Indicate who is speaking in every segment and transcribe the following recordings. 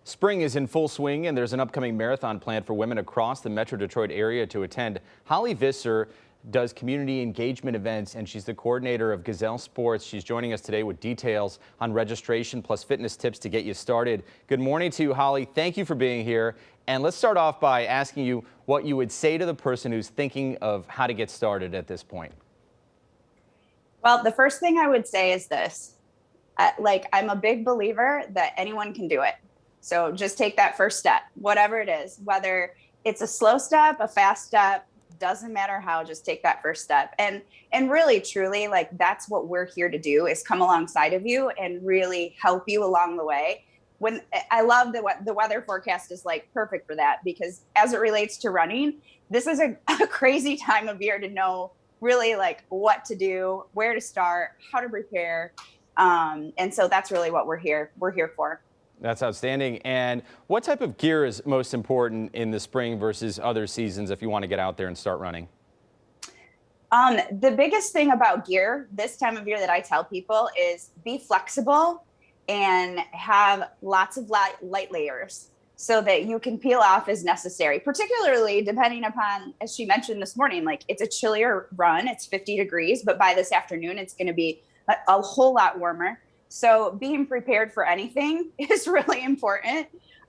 Speaker 1: Spring is in full swing, and there's an upcoming marathon planned for women across the Metro Detroit area to attend. Holly Visser does community engagement events, and she's the coordinator of Gazelle Sports. She's joining us today with details on registration plus fitness tips to get you started. Good morning to you, Holly. Thank you for being here. And let's start off by asking you what you would say to the person who's thinking of how to get started at this point.
Speaker 2: Well, the first thing I would say is this. I'm a big believer that anyone can do it. So just take that first step, whatever it is, whether it's a slow step, a fast step, doesn't matter how, just take that first step. And really, truly, that's what we're here to do, is come alongside of you and really help you along the way. When I love the weather forecast is perfect for that, because as it relates to running, this is a crazy time of year to know really what to do, where to start, how to prepare. And so that's really what we're here for.
Speaker 1: That's outstanding. And what type of gear is most important in the spring versus other seasons if you want to get out there and start running?
Speaker 2: The biggest thing about gear this time of year that I tell people is be flexible and have lots of light layers so that you can peel off as necessary, particularly depending upon, as she mentioned this morning, it's a chillier run, it's 50 degrees, but by this afternoon, it's going to be a whole lot warmer. So being prepared for anything is really important.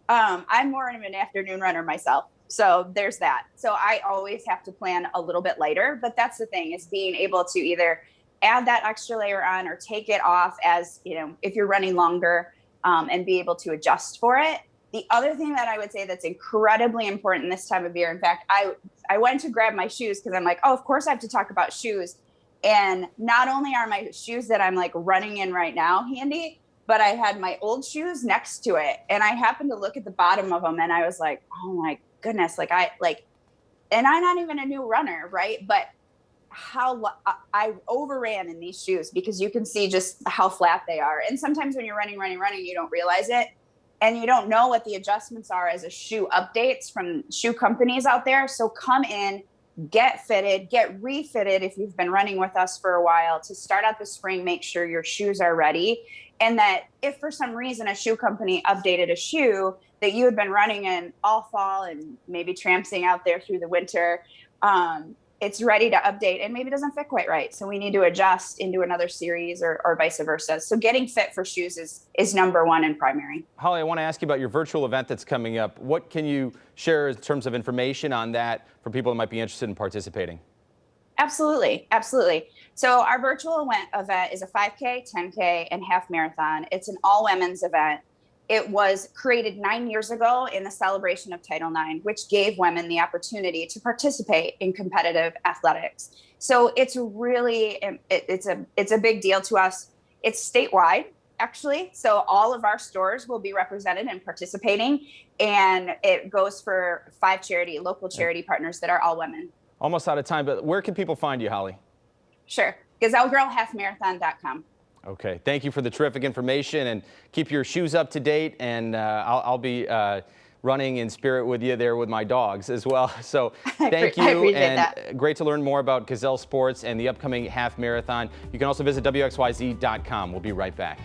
Speaker 2: I'm more of an afternoon runner myself, so there's that. So I always have to plan a little bit lighter, but that's the thing, is being able to either add that extra layer on or take it off as, if you're running longer, and be able to adjust for it. The other thing that I would say that's incredibly important this time of year, in fact, I went to grab my shoes because I'm oh, of course I have to talk about shoes. And not only are my shoes that I'm running in right now handy, but I had my old shoes next to it. And I happened to look at the bottom of them and I was like, oh my goodness, and I'm not even a new runner, right? But how I overran in these shoes, because you can see just how flat they are. And sometimes when you're running, you don't realize it. And you don't know what the adjustments are as a shoe updates from shoe companies out there. So come in, get fitted, get refitted if you've been running with us for a while, to start out the spring, make sure your shoes are ready. And that if for some reason a shoe company updated a shoe that you had been running in all fall and maybe tramping out there through the winter, it's ready to update and maybe doesn't fit quite right. So we need to adjust into another series or vice versa. So getting fit for shoes is number one and primary.
Speaker 1: Holly, I want to ask you about your virtual event that's coming up. What can you share in terms of information on that for people that might be interested in participating?
Speaker 2: Absolutely. So our virtual event is a 5K, 10K, and half marathon. It's an all women's event. It was created 9 years ago in the celebration of Title IX, which gave women the opportunity to participate in competitive athletics. So it's really, it's a big deal to us. It's statewide, actually. So all of our stores will be represented and participating, and it goes for 5 local charity partners that are all women.
Speaker 1: Almost out of time, but where can people find you, Holly?
Speaker 2: Sure. GazelleGirlHalfMarathon.com.
Speaker 1: Okay. Thank you for the terrific information, and keep your shoes up to date. And I'll be running in spirit with you there with my dogs as well. So thank you.
Speaker 2: I appreciate
Speaker 1: and
Speaker 2: that.
Speaker 1: Great to learn more about Gazelle Sports and the upcoming half marathon. You can also visit WXYZ.com. We'll be right back.